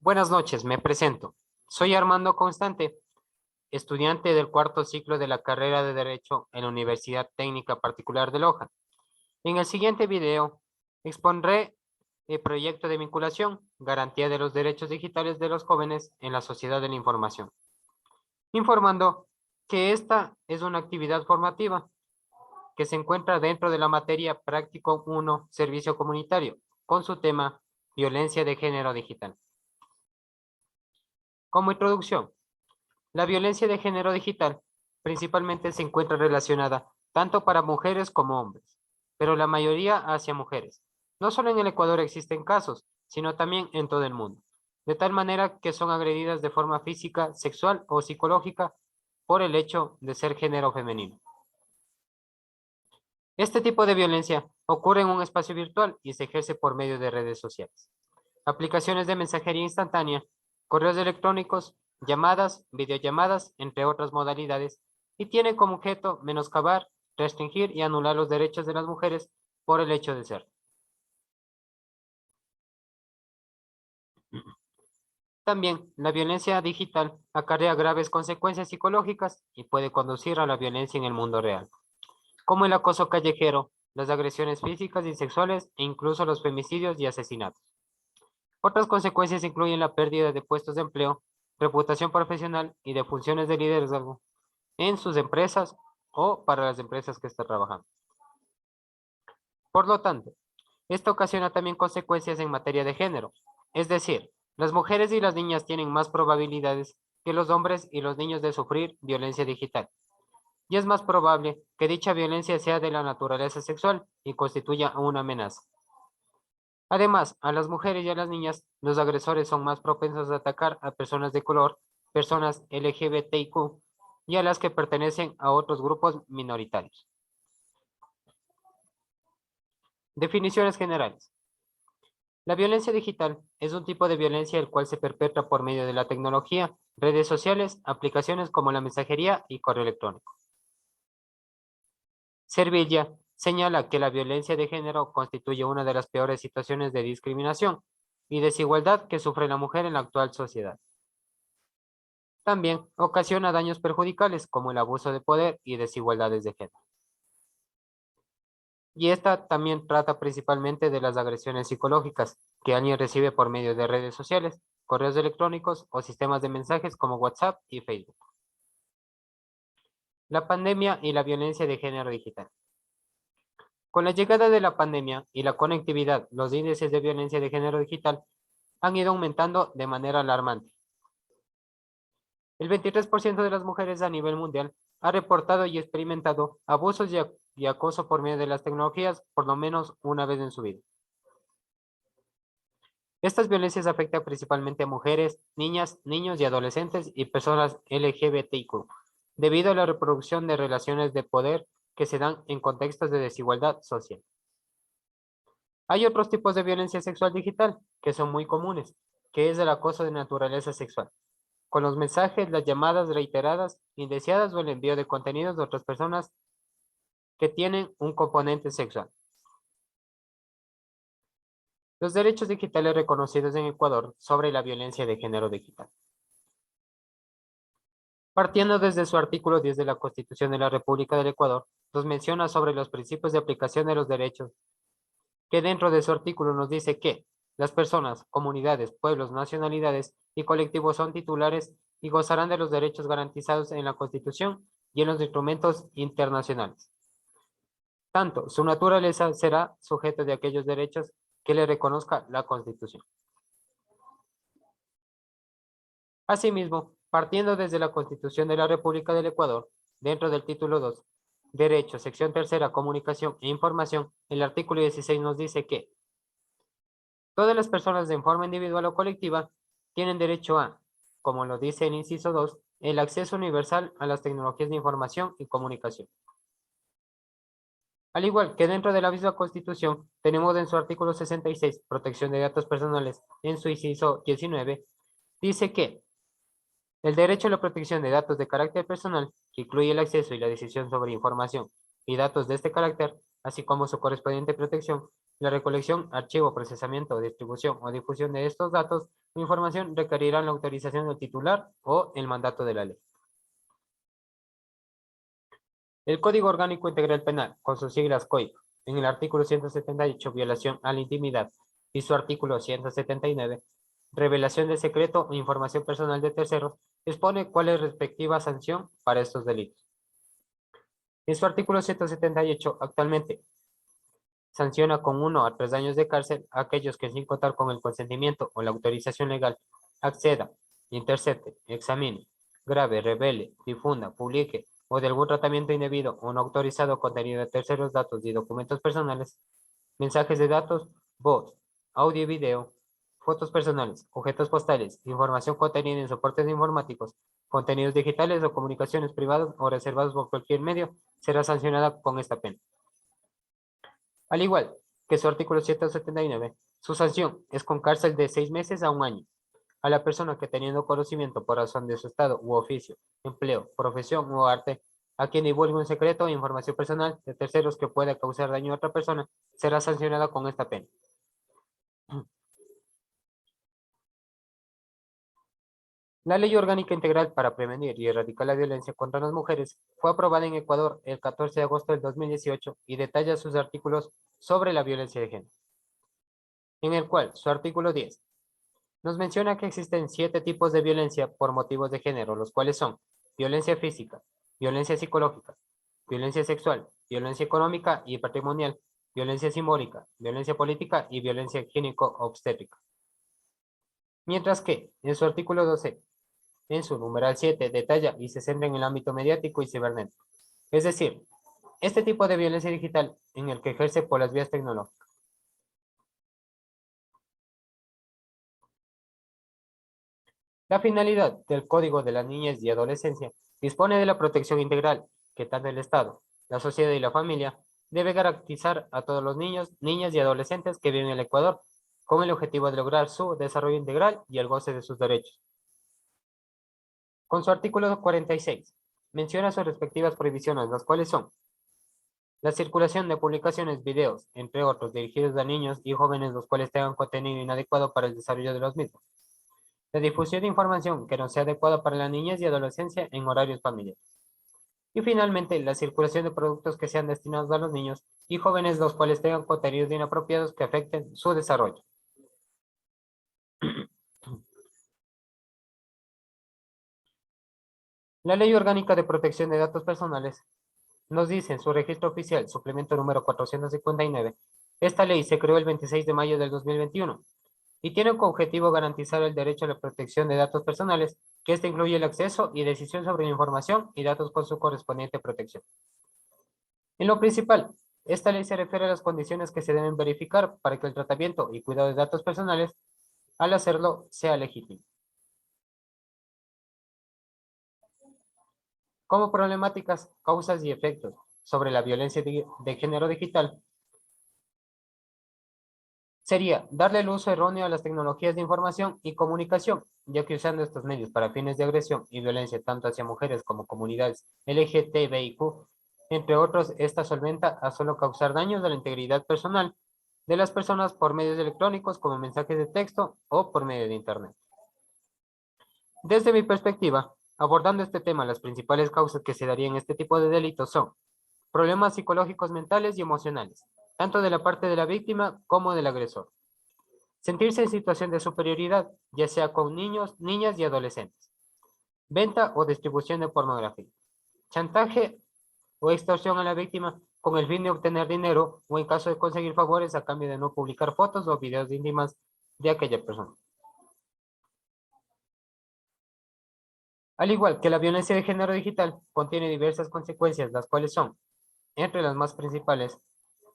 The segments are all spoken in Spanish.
Buenas noches, me presento. Soy Armando Constante, estudiante del cuarto ciclo de la carrera de Derecho en la Universidad Técnica Particular de Loja. En el siguiente video expondré el proyecto de vinculación, garantía de los derechos digitales de los jóvenes en la sociedad de la información, informando que esta es una actividad formativa que se encuentra dentro de la materia Práctico 1, Servicio Comunitario, con su tema Violencia de Género Digital. Como introducción, la violencia de género digital principalmente se encuentra relacionada tanto para mujeres como hombres, pero la mayoría hacia mujeres. No solo en el Ecuador existen casos, sino también en todo el mundo, de tal manera que son agredidas de forma física, sexual o psicológica por el hecho de ser género femenino. Este tipo de violencia ocurre en un espacio virtual y se ejerce por medio de redes sociales, aplicaciones de mensajería instantánea, correos electrónicos, llamadas, videollamadas, entre otras modalidades, y tiene como objeto menoscabar, restringir y anular los derechos de las mujeres por el hecho de ser. También, la violencia digital acarrea graves consecuencias psicológicas y puede conducir a la violencia en el mundo real, como el acoso callejero, las agresiones físicas y sexuales e incluso los femicidios y asesinatos. Otras consecuencias incluyen la pérdida de puestos de empleo, reputación profesional y de funciones de liderazgo en sus empresas o para las empresas que está trabajando. Por lo tanto, esto ocasiona también consecuencias en materia de género, es decir, las mujeres y las niñas tienen más probabilidades que los hombres y los niños de sufrir violencia digital, y es más probable que dicha violencia sea de la naturaleza sexual y constituya una amenaza. Además, a las mujeres y a las niñas, los agresores son más propensos a atacar a personas de color, personas LGBTIQ y a las que pertenecen a otros grupos minoritarios. Definiciones generales. La violencia digital es un tipo de violencia el cual se perpetra por medio de la tecnología, redes sociales, aplicaciones como la mensajería y correo electrónico. Servilla señala que la violencia de género constituye una de las peores situaciones de discriminación y desigualdad que sufre la mujer en la actual sociedad. También ocasiona daños perjudiciales como el abuso de poder y desigualdades de género. Y esta también trata principalmente de las agresiones psicológicas que alguien recibe por medio de redes sociales, correos electrónicos o sistemas de mensajes como WhatsApp y Facebook. La pandemia y la violencia de género digital. Con la llegada de la pandemia y la conectividad, los índices de violencia de género digital han ido aumentando de manera alarmante. El 23% de las mujeres a nivel mundial ha reportado y experimentado abusos y acoso por medio de las tecnologías por lo menos una vez en su vida. Estas violencias afectan principalmente a mujeres, niñas, niños y adolescentes y personas LGBTIQ, debido a la reproducción de relaciones de poder que se dan en contextos de desigualdad social. Hay otros tipos de violencia sexual digital que son muy comunes, que es el acoso de naturaleza sexual, con los mensajes, las llamadas reiteradas, indeseadas o el envío de contenidos de otras personas que tienen un componente sexual. Los derechos digitales reconocidos en Ecuador sobre la violencia de género digital. Partiendo desde su artículo 10 de la Constitución de la República del Ecuador, nos menciona sobre los principios de aplicación de los derechos, que dentro de su artículo nos dice que las personas, comunidades, pueblos, nacionalidades y colectivos son titulares y gozarán de los derechos garantizados en la Constitución y en los instrumentos internacionales. Tanto su naturaleza será sujeto de aquellos derechos que le reconozca la Constitución. Asimismo, partiendo desde la Constitución de la República del Ecuador, dentro del título 2, Derechos, sección tercera, Comunicación e Información, el artículo 16 nos dice que todas las personas de forma individual o colectiva tienen derecho a, como lo dice el inciso 2, el acceso universal a las tecnologías de información y comunicación. Al igual que dentro de la misma Constitución, tenemos en su artículo 66, protección de datos personales, en su inciso 19, dice que el derecho a la protección de datos de carácter personal, que incluye el acceso y la decisión sobre información y datos de este carácter, así como su correspondiente protección, la recolección, archivo, procesamiento, distribución o difusión de estos datos, o información requerirán la autorización del titular o el mandato de la ley. El Código Orgánico Integral Penal, con sus siglas COIP, en el artículo 178, violación a la intimidad, y su artículo 179, revelación de secreto o información personal de terceros, expone cuál es respectiva sanción para estos delitos. En su artículo 178, actualmente, sanciona con 1 a 3 años de cárcel a aquellos que sin contar con el consentimiento o la autorización legal acceda, intercepte, examine, grave, revele, difunda, publique o de algún tratamiento indebido o no autorizado contenido de terceros datos y documentos personales, mensajes de datos, voz, audio y video, fotos personales, objetos postales, información contenida en soportes informáticos, contenidos digitales o comunicaciones privadas o reservados por cualquier medio, será sancionada con esta pena. Al igual que su artículo 179, su sanción es con cárcel de 6 meses a 1 año. A la persona que teniendo conocimiento por razón de su estado u oficio, empleo, profesión o arte, a quien divulgue un secreto o información personal de terceros que pueda causar daño a otra persona, será sancionada con esta pena. La Ley Orgánica Integral para Prevenir y Erradicar la Violencia contra las Mujeres fue aprobada en Ecuador el 14 de agosto del 2018 y detalla sus artículos sobre la violencia de género, en el cual su artículo 10 nos menciona que existen 7 tipos de violencia por motivos de género, los cuales son violencia física, violencia psicológica, violencia sexual, violencia económica y patrimonial, violencia simbólica, violencia política y violencia gínico-obstétrica. Mientras que, en su artículo 12, en su numeral 7, detalla y se centra en el ámbito mediático y cibernético. Es decir, este tipo de violencia digital en el que ejerce por las vías tecnológicas. La finalidad del Código de la Niñez y Adolescencia dispone de la protección integral que tanto el Estado, la sociedad y la familia debe garantizar a todos los niños, niñas y adolescentes que viven en el Ecuador con el objetivo de lograr su desarrollo integral y el goce de sus derechos. Con su artículo 46, menciona sus respectivas prohibiciones, las cuales son la circulación de publicaciones, videos, entre otros, dirigidos a niños y jóvenes los cuales tengan contenido inadecuado para el desarrollo de los mismos. La difusión de información que no sea adecuada para la niñez y adolescencia en horarios familiares. Y finalmente, la circulación de productos que sean destinados a los niños y jóvenes los cuales tengan contenidos inapropiados que afecten su desarrollo. La Ley Orgánica de Protección de Datos Personales nos dice en su registro oficial, suplemento número 459, esta ley se creó el 26 de mayo del 2021 y tiene como objetivo garantizar el derecho a la protección de datos personales, que este incluye el acceso y decisión sobre la información y datos con su correspondiente protección. En lo principal, esta ley se refiere a las condiciones que se deben verificar para que el tratamiento y cuidado de datos personales, al hacerlo, sea legítimo. Como problemáticas, causas y efectos sobre la violencia de género digital, sería darle el uso erróneo a las tecnologías de información y comunicación, ya que usando estos medios para fines de agresión y violencia tanto hacia mujeres como comunidades LGTBIQ, entre otros, esta solventa a solo causar daños a la integridad personal de las personas por medios electrónicos como mensajes de texto o por medio de Internet. Desde mi perspectiva, abordando este tema, las principales causas que se darían este tipo de delitos son problemas psicológicos mentales y emocionales, tanto de la parte de la víctima como del agresor. Sentirse en situación de superioridad, ya sea con niños, niñas y adolescentes. Venta o distribución de pornografía. Chantaje o extorsión a la víctima con el fin de obtener dinero o en caso de conseguir favores a cambio de no publicar fotos o videos íntimas de aquella persona. Al igual que la violencia de género digital, contiene diversas consecuencias, las cuales son, entre las más principales,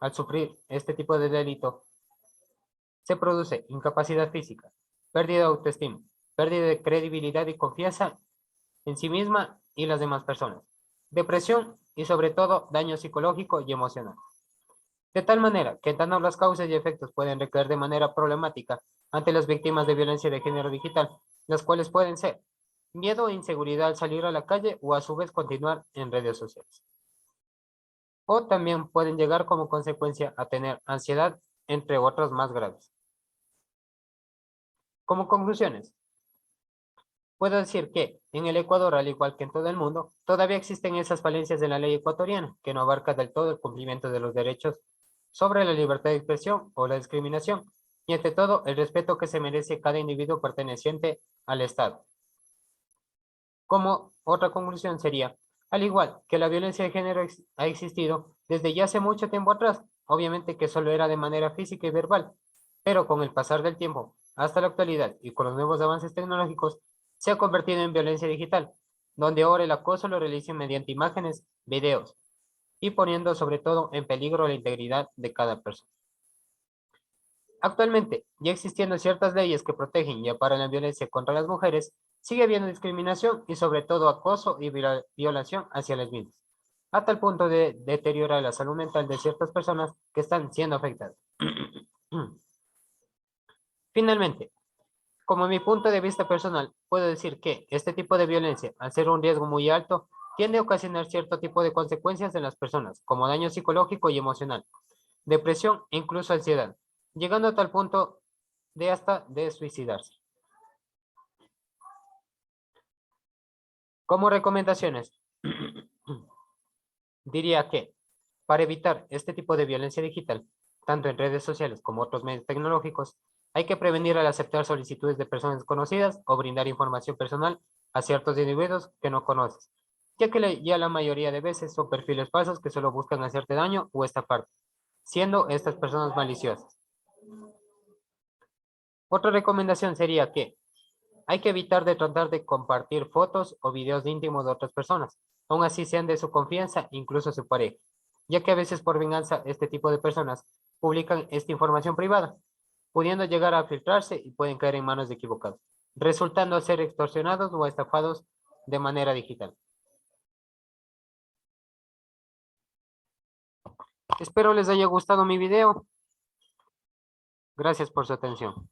al sufrir este tipo de delito, se produce incapacidad física, pérdida de autoestima, pérdida de credibilidad y confianza en sí misma y las demás personas, depresión y sobre todo daño psicológico y emocional. De tal manera que tanto las causas y efectos pueden recaer de manera problemática ante las víctimas de violencia de género digital, las cuales pueden ser miedo e inseguridad al salir a la calle o a su vez continuar en redes sociales. O también pueden llegar como consecuencia a tener ansiedad, entre otras más graves. Como conclusiones, puedo decir que en el Ecuador, al igual que en todo el mundo, todavía existen esas falencias de la ley ecuatoriana que no abarca del todo el cumplimiento de los derechos sobre la libertad de expresión o la discriminación, y ante todo el respeto que se merece cada individuo perteneciente al Estado. Como otra conclusión sería, al igual que la violencia de género ha existido desde ya hace mucho tiempo atrás, obviamente que solo era de manera física y verbal, pero con el pasar del tiempo hasta la actualidad y con los nuevos avances tecnológicos, se ha convertido en violencia digital, donde ahora el acoso lo realiza mediante imágenes, videos y poniendo sobre todo en peligro la integridad de cada persona. Actualmente, ya existiendo ciertas leyes que protegen y amparan la violencia contra las mujeres, sigue habiendo discriminación y sobre todo acoso y violación hacia las mismas, a tal punto de deteriorar la salud mental de ciertas personas que están siendo afectadas. Finalmente, como mi punto de vista personal, puedo decir que este tipo de violencia, al ser un riesgo muy alto, tiende a ocasionar cierto tipo de consecuencias en las personas, como daño psicológico y emocional, depresión e incluso ansiedad, llegando a tal punto de hasta de suicidarse. Como recomendaciones, diría que para evitar este tipo de violencia digital, tanto en redes sociales como otros medios tecnológicos, hay que prevenir al aceptar solicitudes de personas desconocidas o brindar información personal a ciertos individuos que no conoces, ya que ya la mayoría de veces son perfiles falsos que solo buscan hacerte daño o estafarte, siendo estas personas maliciosas. Otra recomendación sería que hay que evitar de tratar de compartir fotos o videos íntimos de otras personas, aun así sean de su confianza, incluso su pareja, ya que a veces por venganza este tipo de personas publican esta información privada, pudiendo llegar a filtrarse y pueden caer en manos de equivocados, resultando ser extorsionados o estafados de manera digital. Espero les haya gustado mi video. Gracias por su atención.